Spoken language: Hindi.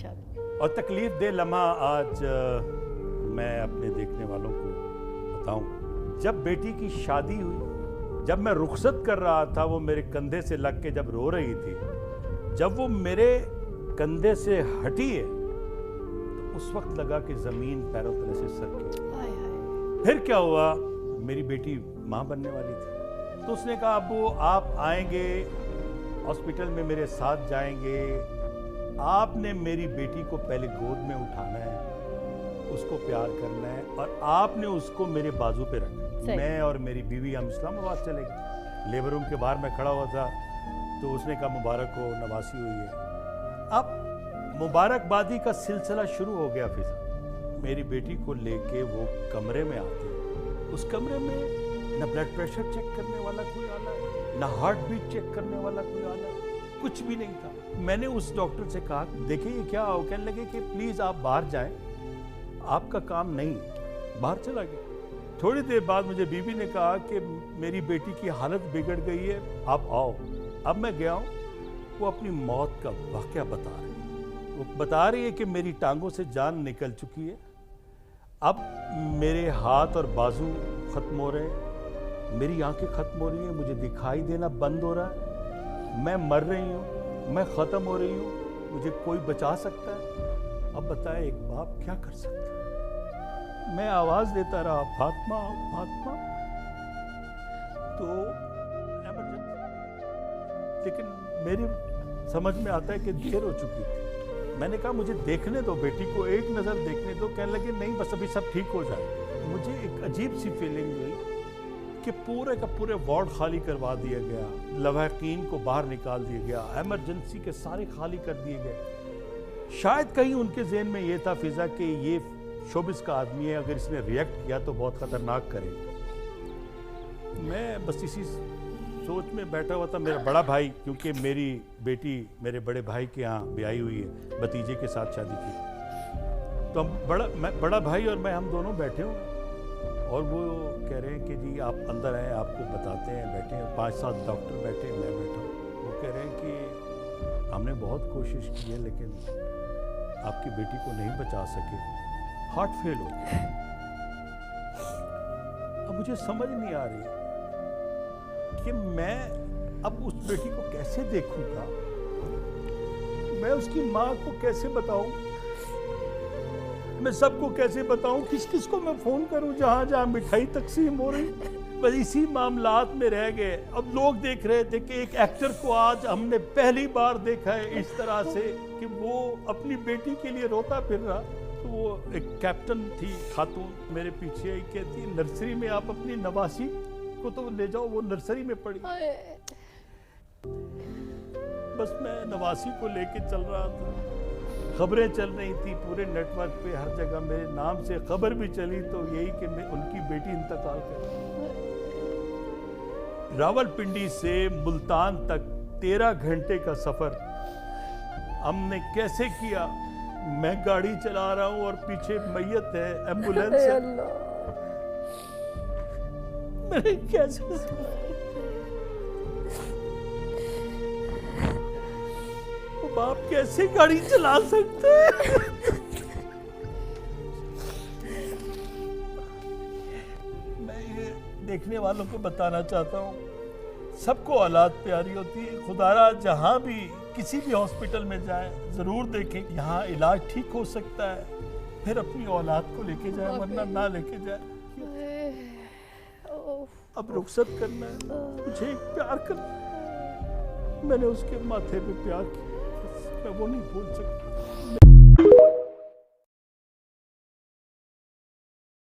माशाअल्लाह। और तकलीफ दे लम्हा आज मैं अपने देखने वालों को बताऊं, जब बेटी की शादी हुई, जब मैं रुखसत कर रहा था, वो मेरे कंधे से लग के जब रो रही थी, जब वो मेरे कंधे से हटी है तो उस वक्त लगा कि जमीन पैरों तले से सरकी। हाय हाय। फिर क्या हुआ, मेरी बेटी माँ बनने वाली थी, तो उसने कहा अब्बू आप आएंगे हॉस्पिटल में, मेरे साथ जाएंगे, आपने मेरी बेटी को पहले गोद में उठाना है, उसको प्यार करना है और आपने उसको मेरे बाजू पे रखना है। मैं और मेरी बीवी हम इस्लामाबाद चले गए। लेबर रूम के बाहर मैं खड़ा हुआ था तो उसने कहा मुबारक हो, नवासी हुई है। अब मुबारकबादी का सिलसिला शुरू हो गया। फिर मेरी बेटी को लेके वो कमरे में आते, उस कमरे में ना ब्लड प्रेशर चेक करने वाला कोई आला है, ना हार्ट बीट चेक करने वाला कोई आला है, कुछ भी नहीं था। मैंने उस डॉक्टर से कहा देखिए ये क्या हो, कहने लगे कि प्लीज आप बाहर जाएं, आपका काम नहीं। बाहर चला गया। थोड़ी देर बाद मुझे बीवी ने कहा कि मेरी बेटी की हालत बिगड़ गई है, आप आओ। अब मैं गया हूँ, वो अपनी मौत का वाकया बता रही है। वो बता रही है कि मेरी टांगों से जान निकल चुकी है, अब मेरे हाथ और बाजू खत्म हो रहे हैं, मेरी आंखें खत्म हो रही हैं, मुझे दिखाई देना बंद हो रहा है, मैं मर रही हूँ, मैं ख़त्म हो रही हूँ, मुझे कोई बचा सकता है? अब बताए एक बाप क्या कर सकता है? मैं आवाज़ देता रहा फातिमा फातिमा, तो लेकिन मेरी समझ में आता है कि देर हो चुकी थी। मैंने कहा मुझे देखने दो, बेटी को एक नज़र देखने दो। कहने लगे नहीं बस अभी सब ठीक हो जाए। मुझे एक अजीब सी फीलिंग हुई कि पूरे का पूरे वार्ड खाली करवा दिया गया, लवाहकीन को बाहर निकाल दिया गया, एमरजेंसी के सारे खाली कर दिए गए। शायद कहीं उनके जहन में ये था फिजा कि ये शोबिस का आदमी है, अगर इसने रिएक्ट किया तो बहुत खतरनाक करेगा। मैं बस इसी सोच में बैठा हुआ था। मेरा बड़ा भाई, क्योंकि मेरी बेटी मेरे बड़े भाई के यहाँ ब्याही हुई है, भतीजे के साथ शादी की, तो हम बड़ा भाई और मैं हम दोनों बैठे हुए और वो कह रहे हैं कि जी आप अंदर आए, आपको बताते हैं। बैठे हैं 5-7 डॉक्टर बैठे, मैं बैठा हूँ। वो कह रहे हैं कि हमने बहुत कोशिश की है लेकिन आपकी बेटी को नहीं बचा सके, हार्ट फेल हो गया। अब मुझे समझ नहीं आ रही कि मैं अब उस बेटी को कैसे देखूंगा, मैं उसकी माँ को कैसे बताऊं, मैं सबको कैसे बताऊं, किस किस को मैं फोन करूं, जहां जहां मिठाई तकसीम हो रही। बस इसी मामलात में रह गए। अब लोग देख रहे थे कि एक एक्टर को आज हमने पहली बार देखा है इस तरह से कि वो अपनी बेटी के लिए रोता फिर रहा। तो वो एक कैप्टन थी खातून, मेरे पीछे आई, कहती है नर्सरी में आप अपनी नवासी को तो ले जाओ, वो नर्सरी में पड़ी। बस मैं नवासी को लेके चल रहा था, खबरें चल रही थी पूरे नेटवर्क पे, हर जगह मेरे नाम से खबर भी चली, तो यही कि उनकी बेटी इंतकाल कर गई। रावलपिंडी से मुल्तान तक 13 घंटे का सफर हमने कैसे किया? मैं गाड़ी चला रहा हूं और पीछे मैयत है, एम्बुलेंस है। मैंने कैसे बाप कैसे गाड़ी चला सकते हैं? मैं ये देखने वालों को बताना चाहता हूँ, सबको औलाद प्यारी होती है। खुदारा जहाँ भी किसी भी हॉस्पिटल में जाए जरूर देखें, यहाँ इलाज ठीक हो सकता है, फिर अपनी औलाद को लेके जाए, वरना ना लेके जाए। अब रुखसत करना है, मुझे प्यार करना है, मैंने उसके माथे पे प्यार किया, मैं वो नहीं भूल सकता।